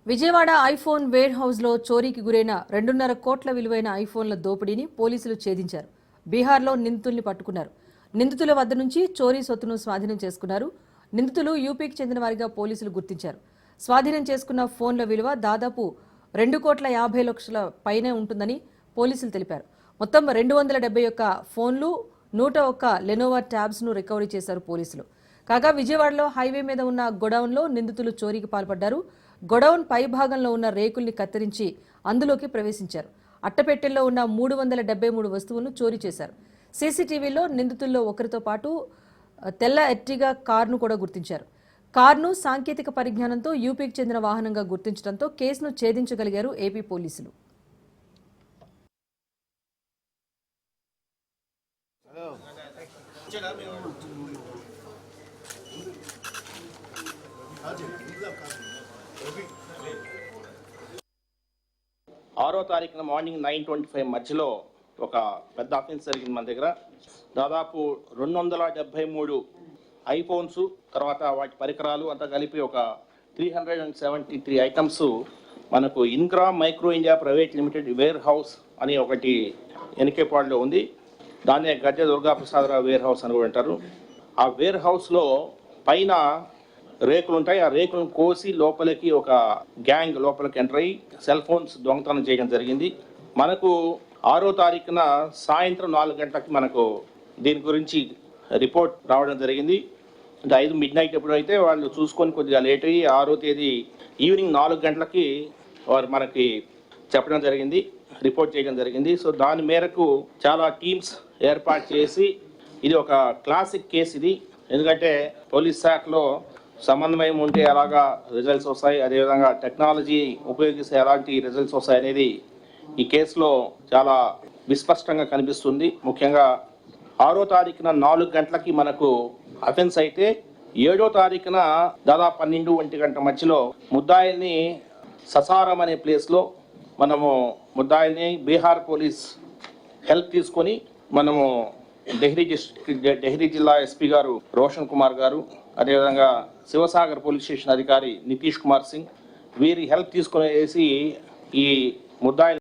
Vijayawada iPhone wear హౌస్లో చోరీకి గురైన 2.5 కోట్ల విలువైన ఐఫోన్ల దోపిడీని పోలీసులు ఛేదించారు. బీహార్లో నిందితుల్ని పట్టుకున్నారు. నిందితుల వద్ద నుంచి చోరీ సొత్తును స్వాధీనం చేసుకున్నారు. నిందితులు యూపీకి చెందిన వారిగా పోలీసులు గుర్తించారు. స్వాధీనం చేసుకున్న ఫోన్ల విలువ దాదాపు 2,50,00,000 పైనే ఉంటుందని పోలీసులు తెలిపారు. మొత్తం 271 ఫోన్లు, 101 లెనోవా ట్యాబ్స్ను రికవరీ చేశారు పోలీసులు. కాగా విజయవాడలో హైవే మీద ఉన్న గోడౌన్లో నిందితులు చోరీకి పాల్పడ్డారు. గోడౌన్ పై భాగంలో ఉన్న రేకుల్ని కత్తిరించి అందులోకి ప్రవేశించారు. అట్టపెట్టెల్లో ఉన్న 373 వస్తువులను చోరీ చేశారు. సీసీటీవీలో నిందితుల్లో ఒకరితో పాటు తెల్ల ఎర్టిగా కారును కూడా గుర్తించారు. కారును సాంకేతిక పరిజ్ఞానంతో యూపీకి చెందిన వాహనంగా గుర్తించడంతో కేసును ఛేదించగలిగారు ఏపీ పోలీసులు. ఆరో తారీఖున మార్నింగ్ 9:25 మధ్యలో ఒక పెద్ద అఫెన్స్ జరిగింది మన దగ్గర. దాదాపు 273 ఐఫోన్స్, తర్వాత వాటి పరికరాలు అంతా కలిపి ఒక 373 ఐటమ్స్ మనకు Ingram Micro India Private Limited warehouse అని ఒకటి ఎన్కేపాడులో ఉంది. దాన్నే గద్దె దుర్గాప్రసాదరావు వేర్ హౌస్ అని కూడా అంటారు. ఆ వేర్ హౌస్లో పైన రేకులు ఉంటాయి. ఆ రేకులను కోసి లోపలికి ఒక గ్యాంగ్ లోపలికి ఎంటర్ అయ్యి సెల్ ఫోన్స్ దొంగతనం చేయడం జరిగింది. మనకు 6వ తారీఖున సాయంత్రం 4 గంటలకి మనకు దీని గురించి రిపోర్ట్ రావడం జరిగింది. అంటే 5 midnight ఎప్పుడైతే వాళ్ళు చూసుకొని కొద్దిగా లేట్ అయ్యి 6వ తేదీ ఈవినింగ్ 4 గంటలకి వారు మనకి చెప్పడం జరిగింది, రిపోర్ట్ చేయడం జరిగింది. సో దాని మేరకు చాలా టీమ్స్ ఏర్పాటు చేసి, ఇది ఒక క్లాసిక్ కేసు ఇది. ఎందుకంటే పోలీస్ శాఖలో సమన్వయం ఉంటే ఎలాగా రిజల్ట్స్ వస్తాయి, అదేవిధంగా టెక్నాలజీ ఉపయోగిస్తే ఎలాంటి రిజల్ట్స్ వస్తాయి అనేది ఈ కేసులో చాలా విస్పష్టంగా కనిపిస్తుంది. ముఖ్యంగా 6వ తారీఖున 4 గంటలకి మనకు అఫెన్స్ అయితే 7వ తారీఖున దాదాపు 12-1 గంట మధ్యలో ముద్దాయిల్ని ససారం అనే ప్లేస్లో మనము ముద్దాయిల్ని బీహార్ పోలీస్ హెల్ప్ తీసుకొని మనము డెహ్రీ జిల్లా ఎస్పీ గారు రోషన్ కుమార్ గారు, అదేవిధంగా శివసాగర్ పోలీస్ స్టేషన్ అధికారి నితీష్ కుమార్ సింగ్, వీరి హెల్ప్ తీసుకునేసి ఈ ముద్దాయిలు